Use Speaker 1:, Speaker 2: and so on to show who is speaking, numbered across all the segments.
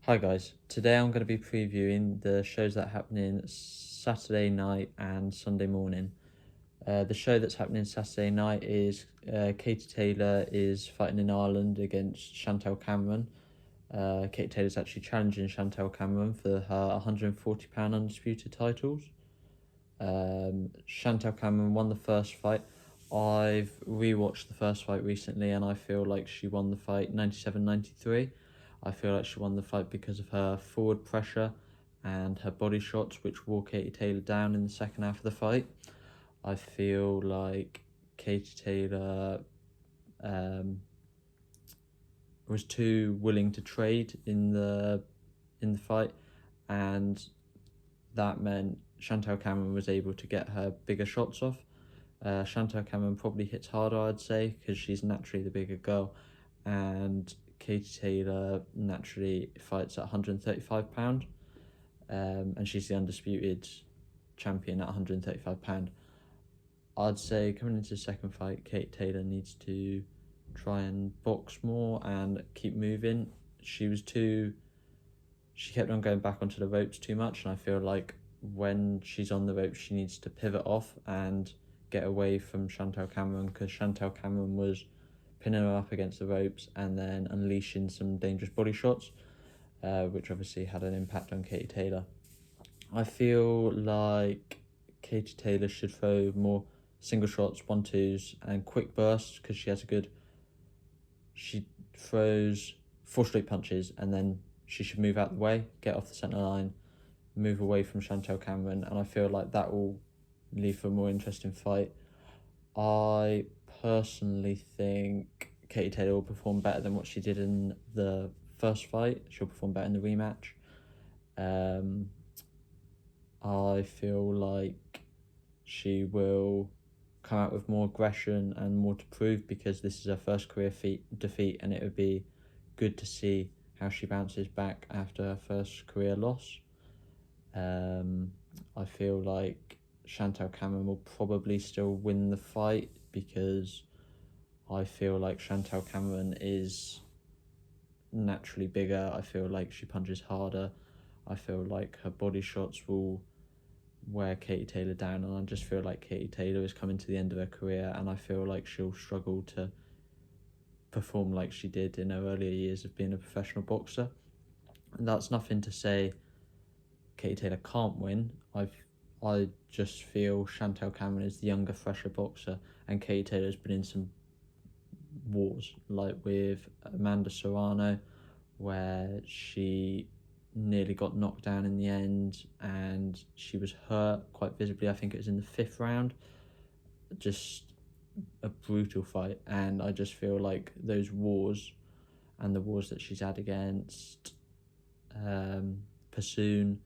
Speaker 1: Hi guys, today I'm going to be previewing the shows that are happening Saturday night and Sunday morning. The show that's happening Saturday night is Katie Taylor is fighting in Ireland against Chantel Cameron. Katie Taylor's actually challenging Chantel Cameron for her £140 undisputed titles. Chantel Cameron won the first fight. I've rewatched the first fight recently and I feel like she won the fight 97-93. I feel like she won the fight because of her forward pressure and her body shots, which wore Katie Taylor down in the second half of the fight. I feel like Katie Taylor was too willing to trade in the fight, and that meant Chantel Cameron was able to get her bigger shots off. Chantel Cameron probably hits harder, I'd say, because she's naturally the bigger girl, and Katie Taylor naturally fights at £135, and she's the undisputed champion at £135. I'd say coming into the second fight, Katie Taylor needs to try and box more and keep moving. She kept on going back onto the ropes too much, and I feel like when she's on the ropes, she needs to pivot off and get away from Chantel Cameron, because Chantel Cameron was pinning her up against the ropes and then unleashing some dangerous body shots, which obviously had an impact on Katie Taylor. I feel like Katie Taylor should throw more single shots, 1-2s, and quick bursts, because she throws 4 straight punches and then she should move out the way, get off the centre line, move away from Chantel Cameron, and I feel like that will leave for a more interesting fight. I personally think Katie Taylor will perform better than what she did in the first fight. She'll perform better in the rematch. I feel like she will come out with more aggression and more to prove, because this is her first career defeat, and it would be good to see how she bounces back after her first career loss. I feel like Chantel Cameron will probably still win the fight, because I feel like Chantel Cameron is naturally bigger. I feel like she punches harder. I feel like her body shots will wear Katie Taylor down, and I just feel like Katie Taylor is coming to the end of her career, and I feel like she'll struggle to perform like she did in her earlier years of being a professional boxer. And that's nothing to say Katie Taylor can't win. I just feel Chantel Cameron is the younger, fresher boxer, and Katie Taylor's been in some wars, like with Amanda Serrano, where she nearly got knocked down in the end and she was hurt quite visibly. I think it was in the 5th round. Just a brutal fight, and I just feel like those wars and the wars that she's had against Pursoon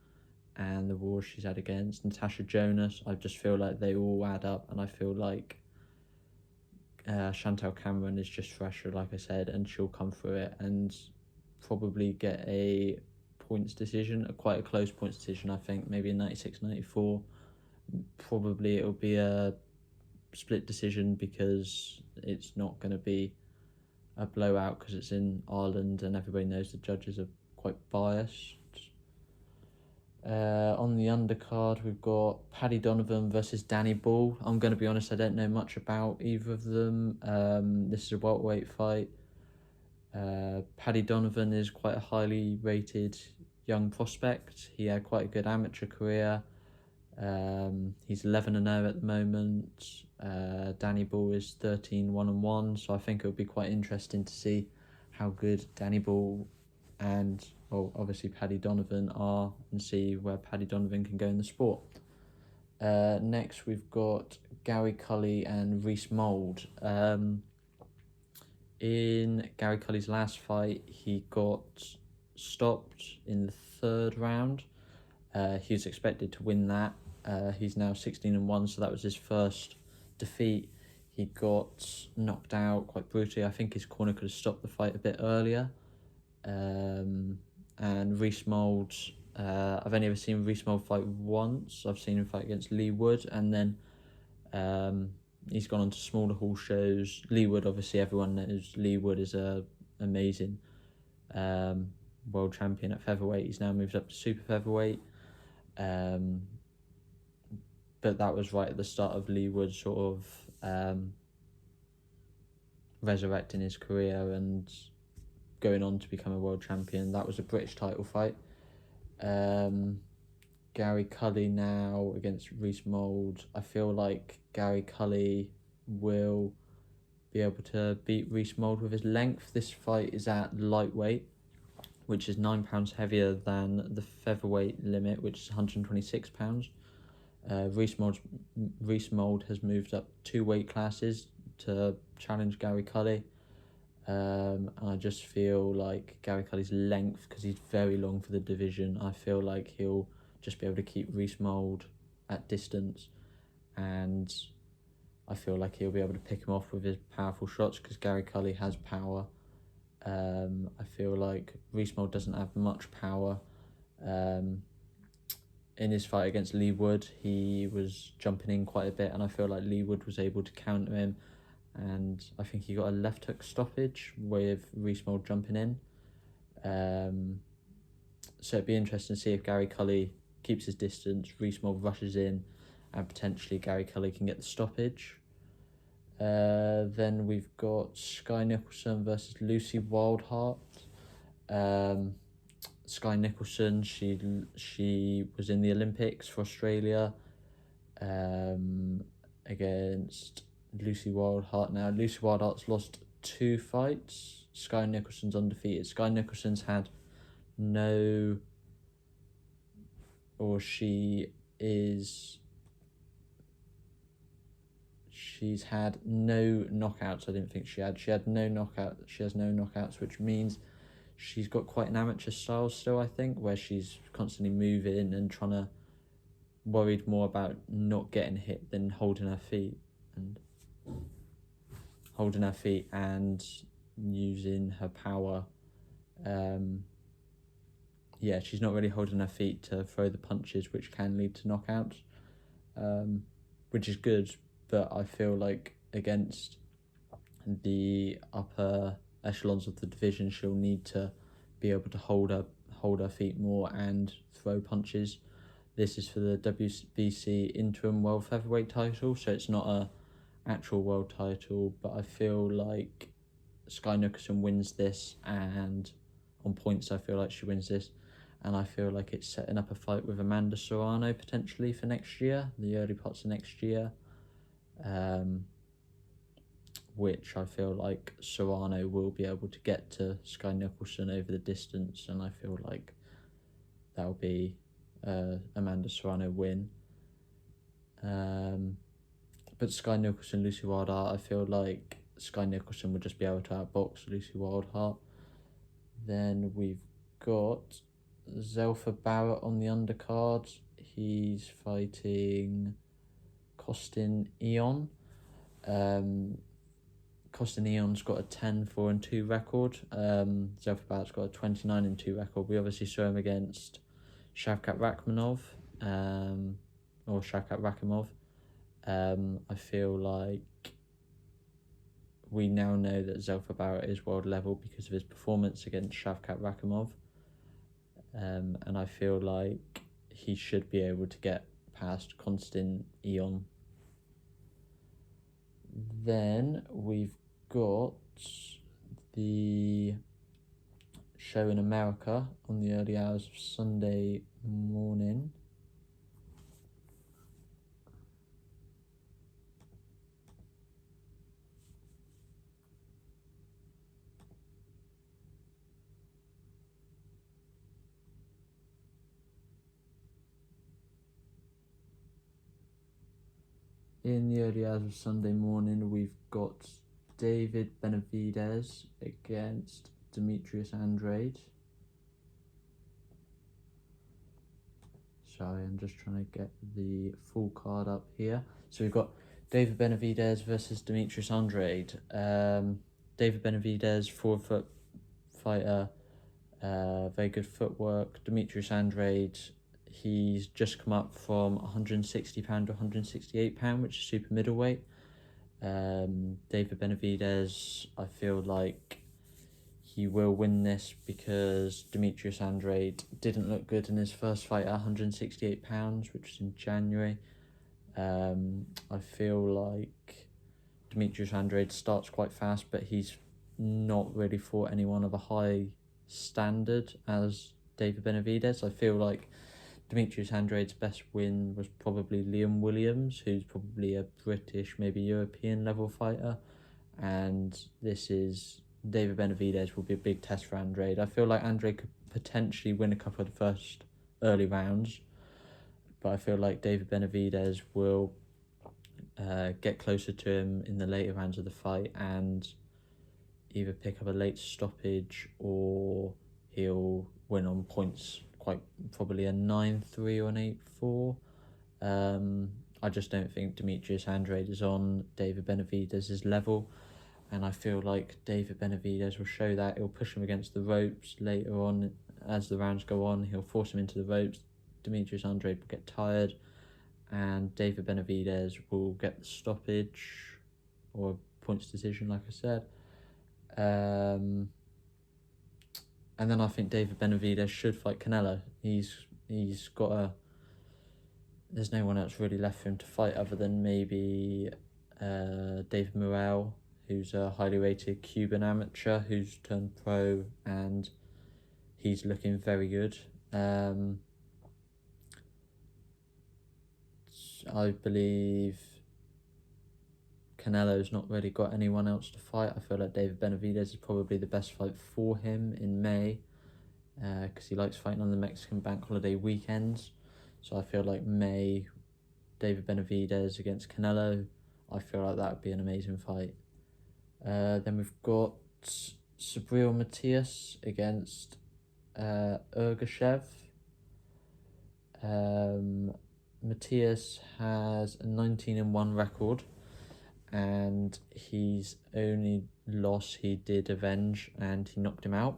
Speaker 1: and the wars she's had against Natasha Jonas, I just feel like they all add up, and I feel like Chantel Cameron is just fresher, like I said, and she'll come through it and probably get a points decision, quite a close points decision. I think maybe a 96-94. Probably it'll be a split decision, because it's not going to be a blowout, because it's in Ireland and everybody knows the judges are quite biased. On the undercard, we've got Paddy Donovan versus Danny Bull. I'm going to be honest, I don't know much about either of them. This is a welterweight fight. Paddy Donovan is quite a highly rated young prospect. He had quite a good amateur career. He's 11-0 at the moment. Danny Bull is 13-1-1, so I think it would be quite interesting to see how good Danny Bull and obviously Paddy Donovan are, and see where Paddy Donovan can go in the sport. Next, we've got Gary Cully and Reece Mould. In Gary Cully's last fight, he got stopped in the 3rd round. He was expected to win that. He's now 16-1, so that was his first defeat. He got knocked out quite brutally. I think his corner could have stopped the fight a bit earlier. And Reece Mould, I've only ever seen Reece Mould fight once. I've seen him fight against Lee Wood, and then he's gone on to smaller hall shows. Lee Wood, obviously everyone knows Lee Wood is a amazing world champion at featherweight. He's now moved up to super featherweight. But that was right at the start of Lee Wood sort of resurrecting his career and going on to become a world champion. That was a British title fight. Gary Cully now against Reece Mould. I feel like Gary Cully will be able to beat Reece Mould with his length. This fight is at lightweight, which is £9 heavier than the featherweight limit, which is £126. Reece Mould has moved up 2 weight classes to challenge Gary Cully. I just feel like Gary Cully's length, because he's very long for the division, I feel like he'll just be able to keep Reece Mould at distance, and I feel like he'll be able to pick him off with his powerful shots because Gary Cully has power. I feel like Reece Mould doesn't have much power. In his fight against Lee Wood, he was jumping in quite a bit, and I feel like Lee Wood was able to counter him, and I think he got a left hook stoppage with Reece Mould jumping in. So it'd be interesting to see if Gary Cully keeps his distance, Reece Mould rushes in, and potentially Gary Cully can get the stoppage. Then we've got Sky Nicholson versus Lucy Wildheart. Sky Nicholson, she was in the Olympics for Australia against Lucy Wildheart. Now, Lucy Wildheart's lost 2 fights. Sky Nicholson's undefeated. Sky Nicholson's had she's had no knockouts. I didn't think she had. She has no knockouts, which means she's got quite an amateur style still, I think, where she's constantly moving and worried more about not getting hit than holding her feet and using her power. She's not really holding her feet to throw the punches, which can lead to knockouts, which is good. But I feel like against the upper echelons of the division, she'll need to be able to hold her feet more and throw punches. This is for the WBC interim world featherweight title, so it's not a actual world title, but I feel like Sky Nicholson wins this, and on points I feel like she wins this, and I feel like it's setting up a fight with Amanda Serrano potentially for next year, the early parts of next year, which I feel like Serrano will be able to get to Sky Nicholson over the distance, and I feel like that'll be Amanda Serrano win. But Sky Nicholson, Lucy Wildheart, I feel like Sky Nicholson would just be able to outbox Lucy Wildheart. Then we've got Zelfa Barrett on the undercard. He's fighting Costin Eon. Costin Eon's got a 10-4-2 record. Zelfa Barrett's got a 29-2 record. We obviously saw him against Shavkat Rakhmonov, or Shavkat Rakhimov. I feel like we now know that Zelfa Barrett is world level because of his performance against Shavkat Rakhimov, and I feel like he should be able to get past Costin Eon. Then we've got the show in America on the early hours of Sunday morning. In the early hours of Sunday morning, we've got David Benavidez against Demetrius Andrade. Sorry, I'm just trying to get the full card up here. So we've got David Benavidez versus Demetrius Andrade. David Benavidez, 4-foot fighter, very good footwork. Demetrius Andrade, he's just come up from £160 to £168, which is super middleweight. David Benavidez, I feel like he will win this because Demetrius Andrade didn't look good in his first fight at £168, which was in January. I feel like Demetrius Andrade starts quite fast, but he's not really fought anyone of a high standard as David Benavidez. I feel like Demetrius Andrade's best win was probably Liam Williams, who's probably a British, maybe European level fighter. And this is David Benavidez will be a big test for Andrade. I feel like Andrade could potentially win a couple of the first early rounds, but I feel like David Benavidez will get closer to him in the later rounds of the fight and either pick up a late stoppage or he'll win on points, quite probably a 9-3 or an 8-4. I just don't think Demetrius Andrade is on David Benavidez's level, and I feel like David Benavidez will show that. He'll push him against the ropes later on as the rounds go on. He'll force him into the ropes. Demetrius Andrade will get tired, and David Benavidez will get the stoppage or points decision, like I said. And then I think David Benavidez should fight Canelo. He's got a... There's no one else really left for him to fight other than maybe David Morrell, who's a highly rated Cuban amateur who's turned pro, and he's looking very good. I believe Canelo's not really got anyone else to fight. I feel like David Benavidez is probably the best fight for him in May, because he likes fighting on the Mexican bank holiday weekends. So I feel like May, David Benavidez against Canelo, I feel like that would be an amazing fight. Then we've got Subriel Matias against Ergashev. Matias has a 19-1 record, and his only loss he did avenge, and he knocked him out.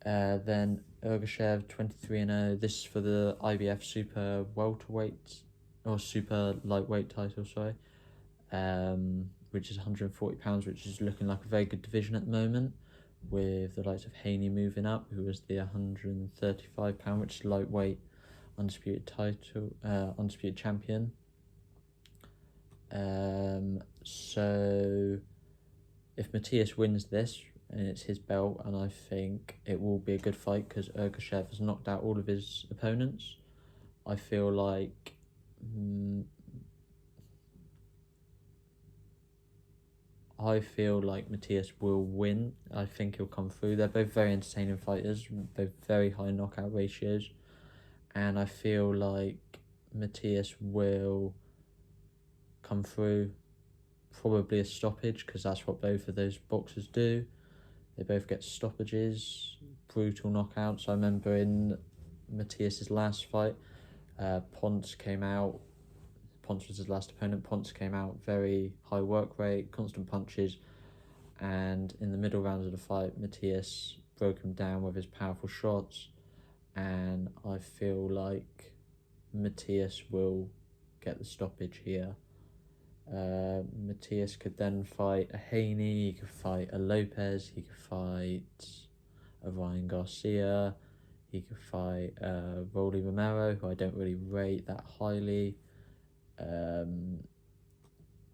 Speaker 1: Then Ergashev 23-0. This is for the IBF super welterweight or super lightweight title, sorry. Which is £140, which is looking like a very good division at the moment, with the likes of Haney moving up, who was the £135, which is lightweight undisputed title, undisputed champion. So if Matias wins this, and it's his belt, and I think it will be a good fight because Ergashev has knocked out all of his opponents. I feel like Matias will win. I think he'll come through. They're both very entertaining fighters, both very high knockout ratios, and I feel like Matias will come through, probably a stoppage, because that's what both of those boxers do. They both get stoppages, brutal knockouts. I remember in Matias's last fight, Ponce came out. Ponce was his last opponent. Ponce came out very high work rate, constant punches, and in the middle rounds of the fight, Matias broke him down with his powerful shots, and I feel like Matias will get the stoppage here. Matias could then fight a Haney, he could fight a Lopez, he could fight a Ryan Garcia, he could fight Rolly Romero, who I don't really rate that highly.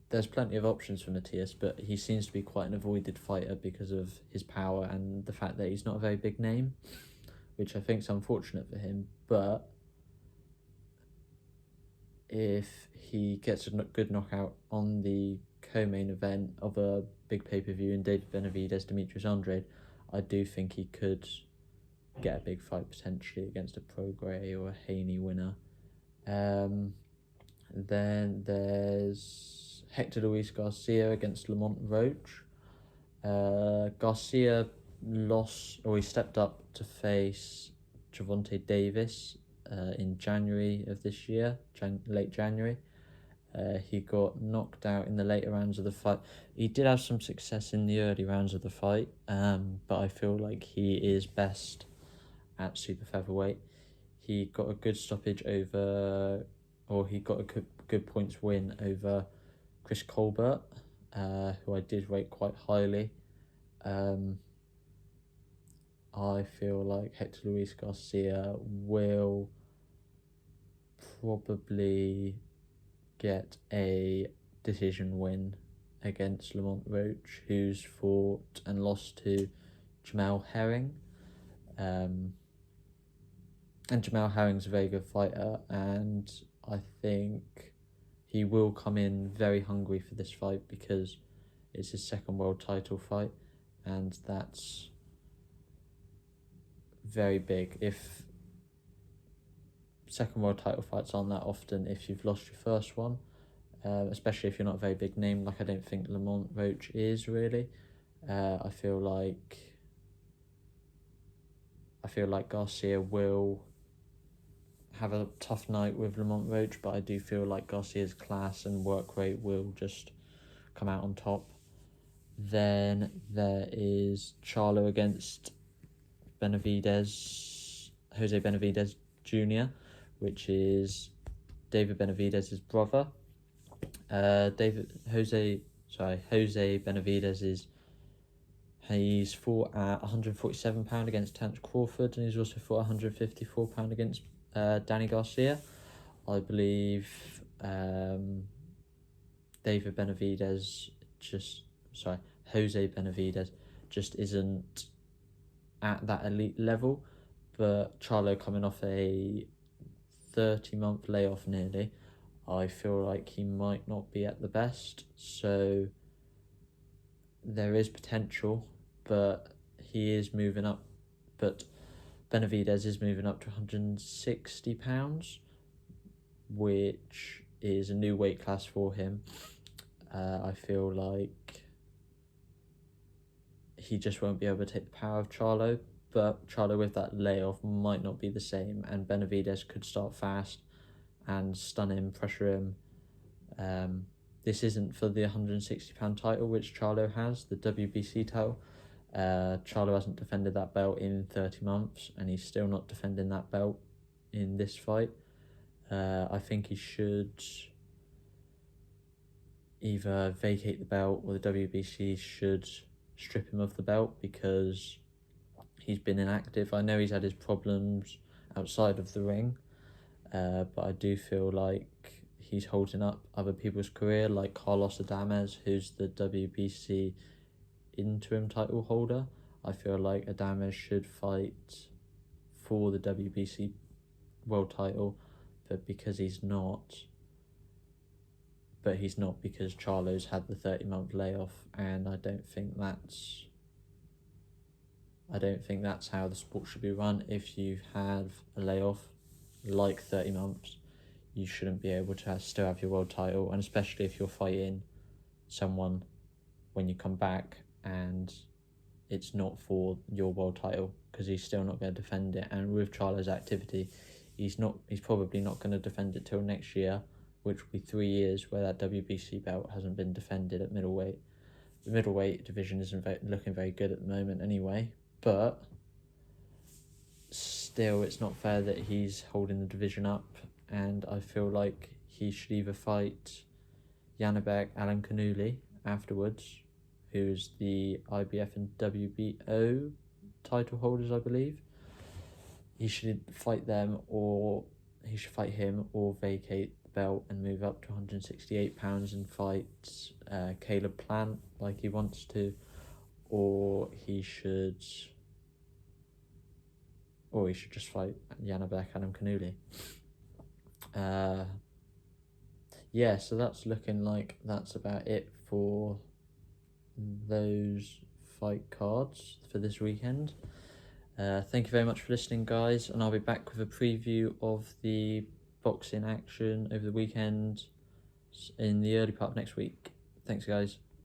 Speaker 1: There's plenty of options for Matias, but he seems to be quite an avoided fighter because of his power and the fact that he's not a very big name, which I think is unfortunate for him. But if he gets a good knockout on the co-main event of a big pay-per-view in David Benavidez, Demetrius Andrade, I do think he could get a big fight potentially against a Prograis or a Haney winner. Then there's Hector Luis Garcia against Lamont Roach. Garcia he stepped up to face Gervonta Davis in January of this year, late January. He got knocked out in the later rounds of the fight. He did have some success in the early rounds of the fight, but I feel like he is best at super featherweight. He got a good stoppage he got a good points win over Chris Colbert, who I did rate quite highly. I feel like Hector Luis Garcia will probably get a decision win against Lamont Roach, who's fought and lost to Jamel Herring. And Jamel Herring's a very good fighter, and I think he will come in very hungry for this fight because it's his second world title fight, and that's very big. If second world title fights aren't that often, if you've lost your first one, especially if you're not a very big name, like I don't think Lamont Roach is really. I feel like Garcia will have a tough night with Lamont Roach, but I do feel like Garcia's class and work rate will just come out on top. Then there is Charlo against Benavidez, Jose Benavidez Jr., which is David Benavidez's brother. Jose Benavidez he's fought at 147 against Terence Crawford, and he's also fought 154 against Danny Garcia. I believe Jose Benavidez just isn't at that elite level, but Charlo coming off a 30-month layoff nearly, I feel like he might not be at the best, so there is potential, but he is moving up, but Benavidez is moving up to 160 pounds, which is a new weight class for him. I feel like he just won't be able to take the power of Charlo, but Charlo with that layoff might not be the same, and Benavidez could start fast and stun him, pressure him. This isn't for the 160-pound title, which Charlo has, the WBC title. Charlo hasn't defended that belt in 30 months, and he's still not defending that belt in this fight. I think he should either vacate the belt, or the WBC should strip him of the belt because he's been inactive. I know he's had his problems outside of the ring, but I do feel like he's holding up other people's career, like Carlos Adames, who's the WBC interim title holder. I feel like Adames should fight for the WBC world title, but he's not because Charlo's had the 30-month layoff, and I don't think that's how the sport should be run. If you have a layoff like 30 months, you shouldn't be able to still have your world title, and especially if you're fighting someone when you come back and it's not for your world title, because he's still not going to defend it. And with Charlo's activity, he's probably not going to defend it till next year, which will be 3 years where that WBC belt hasn't been defended at middleweight. The middleweight division isn't looking very good at the moment anyway, but still it's not fair that he's holding the division up, and I feel like he should either fight Janibek Alan afterwards, who's the IBF and WBO title holders, I believe. He should fight them, or he should fight him, or vacate the belt and move up to 168 pounds and fight Caleb Plant like he wants to, or he should just fight Janibek Adam Kanuli. So that's looking like that's about it for those fight cards for this weekend. Thank you very much for listening, guys, and I'll be back with a preview of the boxing action over the weekend in the early part of next week. Thanks, guys.